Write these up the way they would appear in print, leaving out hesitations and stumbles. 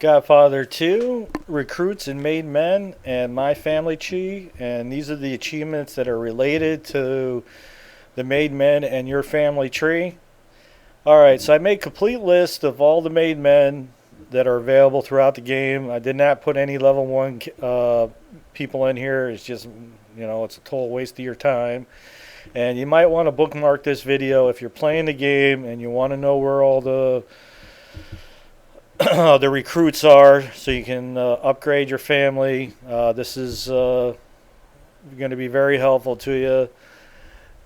Godfather 2, Recruits and Made Men, and My Family Tree. And these are the achievements that are related to the Made Men and your family tree. Alright, so I made a complete list of all the Made Men that are available throughout the game. I did not put any level 1 people in here. It's just, it's a total waste of your time. And you might want to bookmark this video if you're playing the game and you want to know where all the the recruits are, so you can upgrade your family. This is going to be very helpful to you.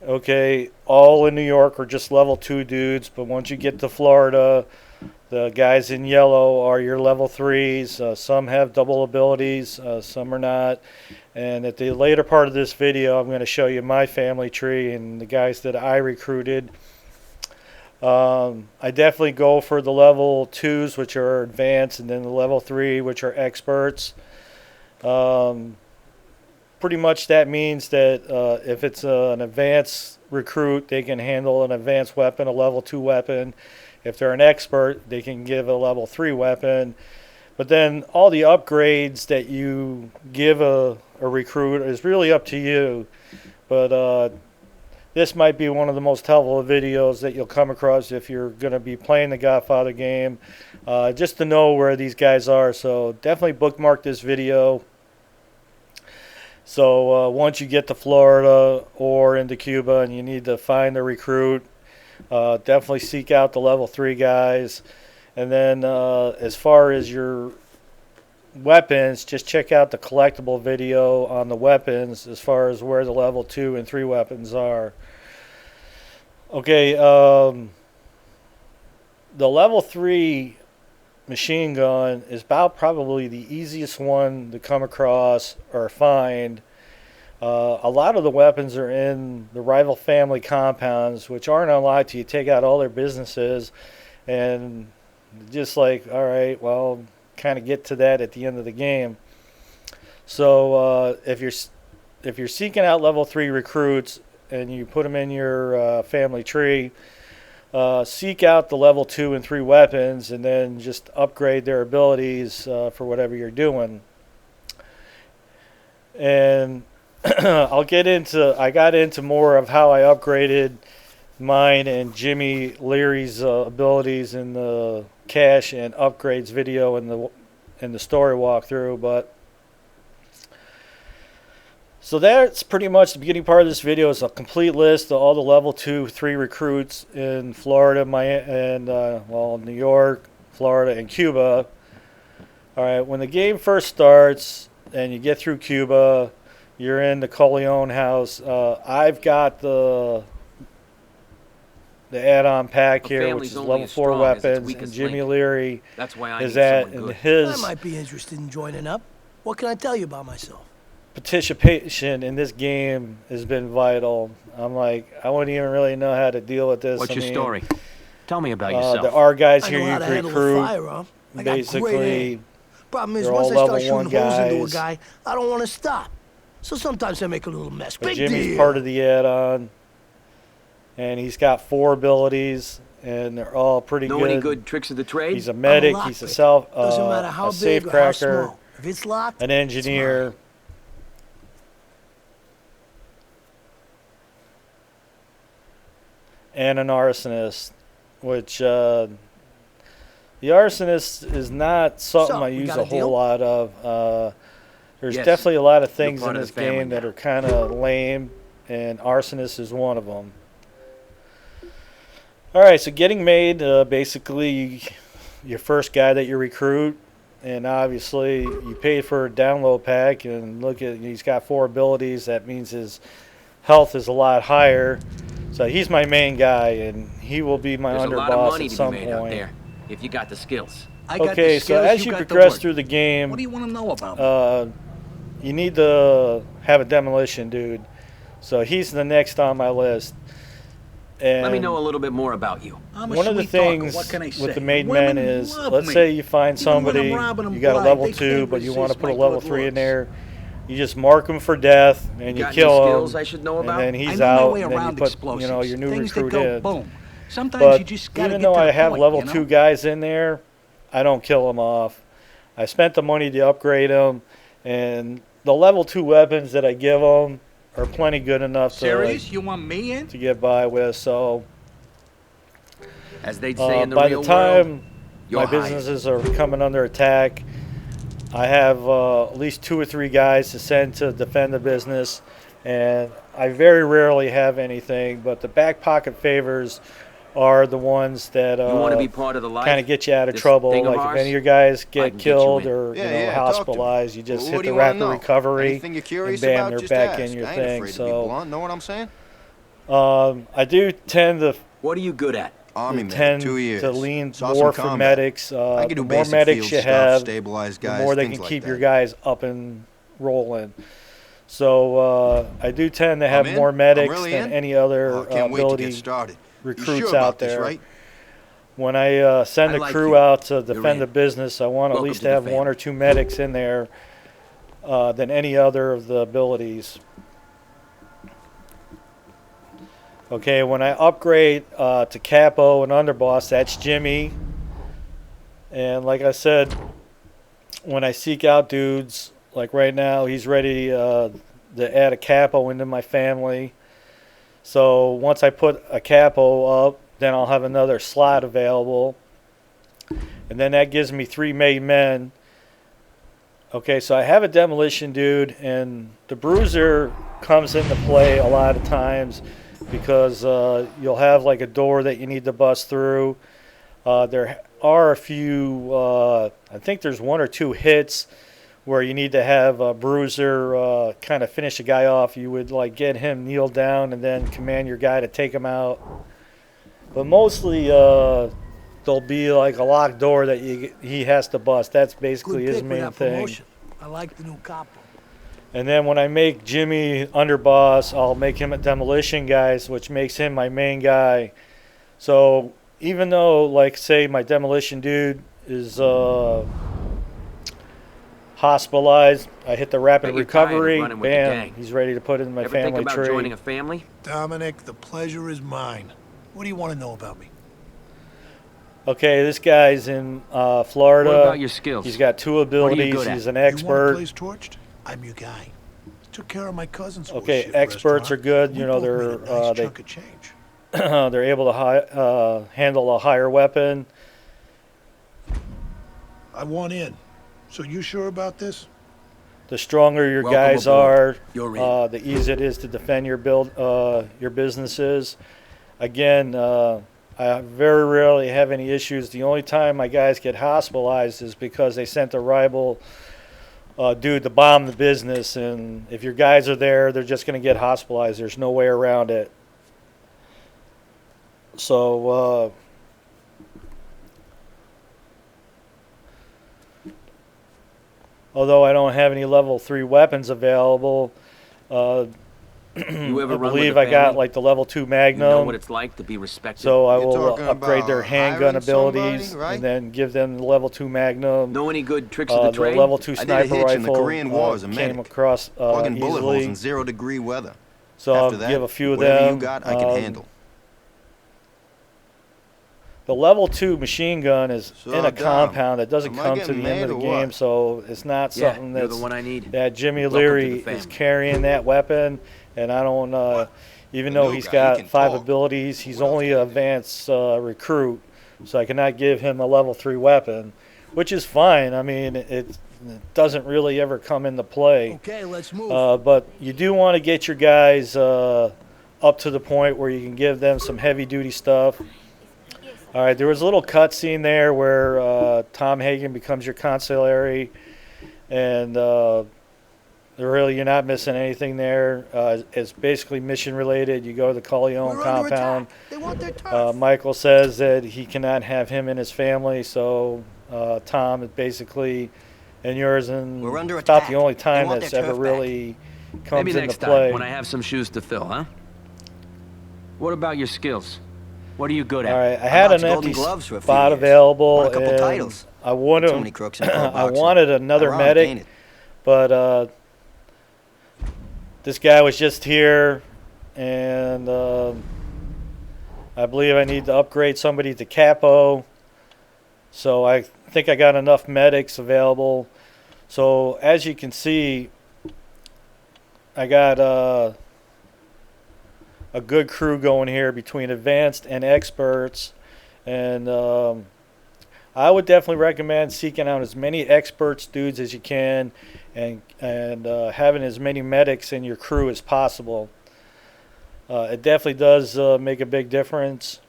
Okay, all in New York are just level 2 dudes, but once you get to Florida, the guys in yellow are your level 3s. Some have double abilities, some are not. And at the later part of this video, I'm going to show you my family tree and the guys that I recruited. I definitely go for the level 2s, which are advanced, and then the level 3, which are experts. Pretty much that means that if it's an advanced recruit, they can handle an advanced weapon, a level 2 weapon. If they're an expert, they can give a level 3 weapon. But then all the upgrades that you give a recruit is really up to you. But this might be one of the most helpful videos that you'll come across if you're going to be playing the Godfather game, just to know where these guys are. So definitely bookmark this video. So once you get to Florida or into Cuba and you need to find the recruit, definitely seek out the level 3 guys. And then as far as your weapons, just check out the collectible video on the weapons as far as where the level 2 and 3 weapons are. Okay, the level 3 machine gun is about probably the easiest one to come across or find. A lot of the weapons are in the rival family compounds, which aren't unlocked till you take out all their businesses. And just like, all right, well, kind of get to that at the end of the game. So if you're seeking out level 3 recruits and you put them in your family tree, seek out the level 2 and 3 weapons and then just upgrade their abilities for whatever you're doing. And I got into more of how I upgraded mine and Jimmy Leary's abilities in the cache and upgrades video in the story walkthrough. But so that's pretty much the beginning part of this video. Is a complete list of all the level 2, 3 recruits in Florida, New York, Florida, and Cuba. All right, when the game first starts and you get through Cuba, you're in the Corleone house. I've got the add-on pack here, which is level 4 weapons, and Jimmy Leary is at in his. I might be interested in joining up. What can I tell you about myself? Participation in this game has been vital. I wouldn't even really know how to deal with this. What's your story? Tell me about yourself. There are guys here you can recruit. Basically, problem is, they're once all I start level 1 shooting holes into a guys. guy, I don't want to stop. So sometimes I make a little mess. But Big Jimmy's deal. part of the add-on, and he's got 4 abilities, and they're all pretty good. Know any good tricks of the trade? He's a medic. He's a Doesn't matter how big safe or how cracker, small. If it's locked, an engineer. And an arsonist, which the arsonist is not something I use a whole lot of. There's definitely a lot of things in this game that are kind of lame, and arsonist is one of them. Alright, so getting made, basically your first guy that you recruit, and obviously you pay for a download pack, and look at, he's got 4 abilities. That means his health is a lot higher. So he's my main guy, and he will be my underboss at some point. Out there, if you got the skills. Okay, so as you progress through the game, what do you want to know about me? You need to have a demolition dude. So he's the next on my list. And let me know a little bit more about you. One of the things with the made men is, let's say you find somebody, you got a level 2, but you want to put a level 3 in there. You just mark him for death, and you kill him, I should know about? and then he's out, and then you put your new recruit in. Boom. Sometimes But you just gotta even get though to I the have point, level 2 guys in there, I don't kill them off. I spent the money to upgrade them, and the level 2 weapons that I give them are plenty good enough Serious? You want me in? to get by with. So As they'd say in the by real the world, time you're my hired. businesses are coming under attack, I have at least 2 or 3 guys to send to defend the business, and I very rarely have anything, but the back pocket favors are the ones that You want to be part of the life? kind of get you out of This trouble. thing of Like if ours? any of your guys I get can get killed you in. or Yeah, talk to me. hospitalized, you just What hit do the you wanna rapid know? recovery Anything you're and curious bam, about, they're just back ask. in your I ain't thing. afraid to be So blunt. Know what I'm saying? I do tend to What are you good at? Army man, tend 2 years. to lean Saw more some for combat. medics. I can The do more basic medics field you stuff, have, stabilize the guys, more they things can like keep that. your guys up and rolling. So I do tend to have I'm in. more I'm medics really than in. any other Oh, I can't wait to ability get started. You recruits sure out about there. this, right? When I send I a like crew you. out to You're defend in. the business, I want at Welcome least to to the have 1 family. or 2 medics in there than any other of the abilities. Okay, when I upgrade to capo and underboss, that's Jimmy. And like I said, when I seek out dudes, like right now, he's ready to add a capo into my family. So once I put a capo up, then I'll have another slot available. And then that gives me 3 made men. Okay, so I have a demolition dude, and the bruiser comes into play a lot of times because you'll have like a door that you need to bust through. There are a few, I think there's 1 or 2 hits where you need to have a bruiser kind of finish a guy off. You would like get him kneel down and then command your guy to take him out. But mostly there'll be like a locked door that he has to bust. That's basically Good his pick with main that thing. promotion. I like the new capo. And then when I make Jimmy underboss, I'll make him a demolition guy, which makes him my main guy. So even though, like, say my demolition dude is hospitalized, I hit the rapid Bet you're tired of recovery, running with the bam, gang. he's ready to put in my Ever think family about tree. joining a family? Dominic, the pleasure is mine. What do you want to know about me? Okay, this guy's in Florida. What about your skills? He's got 2 What are you abilities. good at? He's an You want a expert. place torched? I'm your guy. Took care of my cousin's Okay, horse shit experts are restaurant. good. We You know, both made a they're nice they chunk of change. they're able to handle a higher weapon. I want in. So you sure about this? The stronger your Welcome guys aboard. are, You're in. the easier it is to defend your your businesses. Again, I very rarely have any issues. The only time my guys get hospitalized is because they sent a rival dude to bomb the business, and if your guys are there, they're just going to get hospitalized. There's no way around it. So although I don't have any level 3 weapons available, You ever I run believe with I a got family? like the level 2 You know Magnum. what it's like to be respected. So I You're will talking upgrade their about handgun hiring somebody, abilities right? and then give them the level 2 Magnum. Know any good tricks of the The trade? level 2 I did a sniper hitch in the rifle Korean War as a came medic. across Plugging bullet holes in easily. 0-degree weather. So I'll After that, give a few of whatever them. you got, I can handle. The level 2 machine gun is So, in a Dom, compound that doesn't am I come to getting the end of the mad or game, what? so it's not Yeah, something you're that's the one I need. that Jimmy Welcome to the Leary is family. carrying that weapon, and I don't. Even The though new he's guy, he got can 5 talk. abilities, he's What else only can an he do? advanced recruit, so I cannot give him a level 3 weapon, which is fine. I mean, it doesn't really ever come into play. Okay, let's move. But you do want to get your guys up to the point where you can give them some heavy-duty stuff. All right, there was a little cutscene there where Tom Hagen becomes your consigliere, and really you're not missing anything there. It's basically mission-related. You go to the Corleone We're under compound. attack. They want their turf. Michael says that he cannot have him in his family, so Tom is basically and yours, and We're under it's about attack. the only They time want that's their ever turf back. really comes Maybe into next play. time when I have some shoes to fill, huh? What about your skills? What are you good at? All right, I had boxed an Golden empty Gloves for a few spot years. available, Won a couple and titles. I wanted Too many crooks in pro I boxing. wanted another Ironic, medic, ain't it? but this guy was just here, and I believe I need to upgrade somebody to capo. So I think I got enough medics available. So as you can see, I got a good crew going here between advanced and experts. And I would definitely recommend seeking out as many experts dudes as you can, and having as many medics in your crew as possible. It definitely does make a big difference.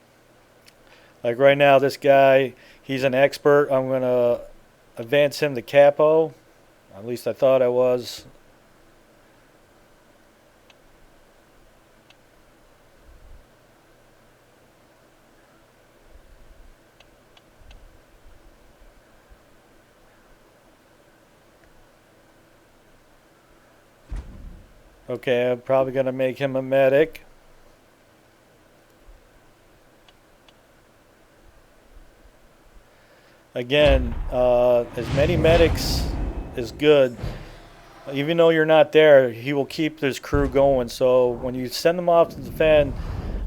Like right now, this guy, he's an expert. I'm going to advance him to capo. At least I thought I was. Okay, I'm probably going to make him a medic. Again, as many medics is good. Even though you're not there, he will keep his crew going. So when you send them off to defend,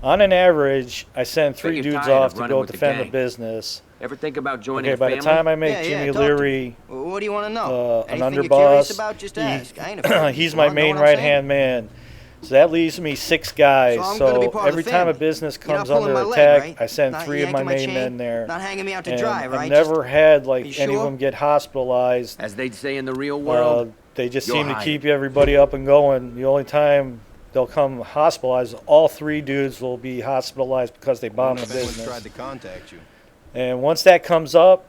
on an average, I send 3 you're dudes tired of off to running go with the defend the gang. business. Ever think about joining Okay, a by family? the time I make Yeah, Jimmy talk to me. Leary What do you want to know? an Anything you're curious underboss, about, just ask. I ain't afraid. he's You my want to know main what I'm saying? right-hand man. So that leaves me 6 guys. So I'm gonna be part of every the time a family. business You're not comes pulling under my leg, attack, right? I send Not 3 of my yanking my main chain? men there. Not hanging me out to And dry, I've right? never had You any of sure? them get hospitalized. As they'd say in the real world, They just you're seem to hired. keep everybody up and going. The only time they'll come hospitalized, all 3 dudes will be hospitalized because they bombed the If anyone's business. tried to contact you. And once that comes up,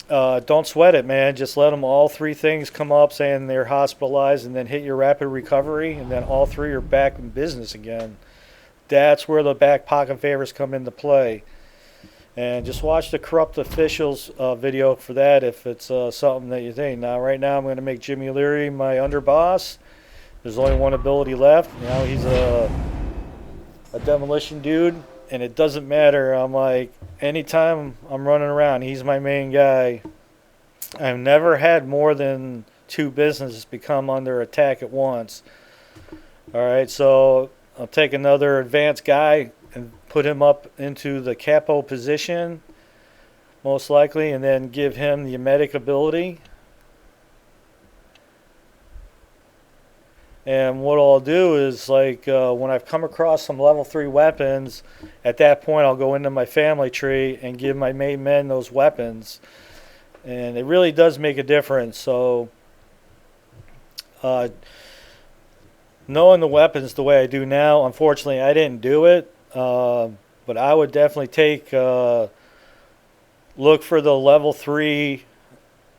don't sweat it, man. Just let them all 3 things come up saying they're hospitalized, and then hit your rapid recovery, and then all 3 are back in business again. That's where the back pocket favors come into play. And just watch the corrupt officials video for that if it's something that you think. Now, right now, I'm going to make Jimmy Leary my underboss. There's only 1 ability left. You know, he's a demolition dude, and it doesn't matter. I'm like, anytime I'm running around, he's my main guy. I've never had more than 2 businesses become under attack at once. All right, so I'll take another advanced guy and put him up into the capo position, most likely, and then give him the medic ability. And what I'll do is, like, when I've come across some level 3 weapons, at that point I'll go into my family tree and give my main men those weapons. And it really does make a difference. So, knowing the weapons the way I do now, unfortunately I didn't do it. But I would definitely take, look for the level 3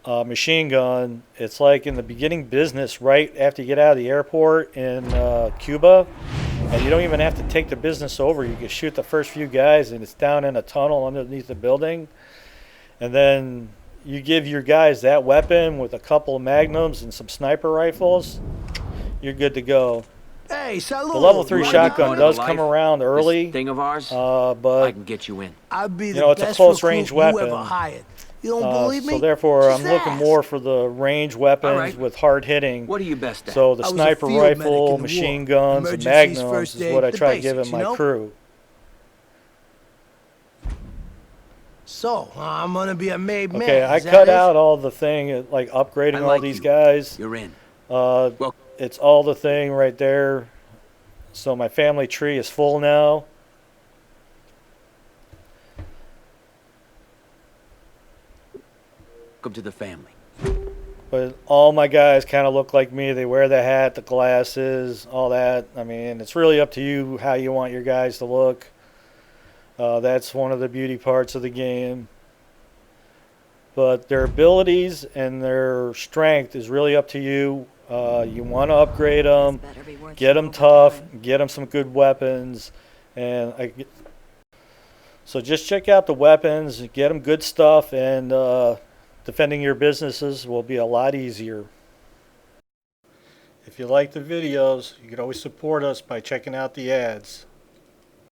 machine gun. It's like in the beginning business right after you get out of the airport in Cuba, and you don't even have to take the business over. You can shoot the first few guys, and it's down in a tunnel underneath the building, and then you give your guys that weapon with a couple of magnums and some sniper rifles, you're good to go. Hey, salud. The level 3 Right. shotgun Point does of come life, around early, This thing of ours, but I can get you in. I'd be you the know, it's a best close recruit range you weapon. ever hired. You don't believe me? so therefore Just I'm looking ask. more for the range weapons right. with hard hitting. What are you best at? So the I was a sniper field medic rifle, in the machine war. guns, and Emergencies, magnums first is aid, what I the try basics, giving my you know? crew. So, I'm gonna be a made man. Okay, I is that cut it? out all the thing, like upgrading I all like these you. guys. You're in. Well, it's all the thing right there. So my family tree is full now. Welcome to the family. But all my guys kind of look like me. They wear the hat, the glasses, all that. I mean, it's really up to you how you want your guys to look. That's one of the beauty parts of the game. But their abilities and their strength is really up to you. You want to upgrade them, get them tough, get them some good weapons. So just check out the weapons, get them good stuff, and defending your businesses will be a lot easier. If you like the videos, you can always support us by checking out the ads.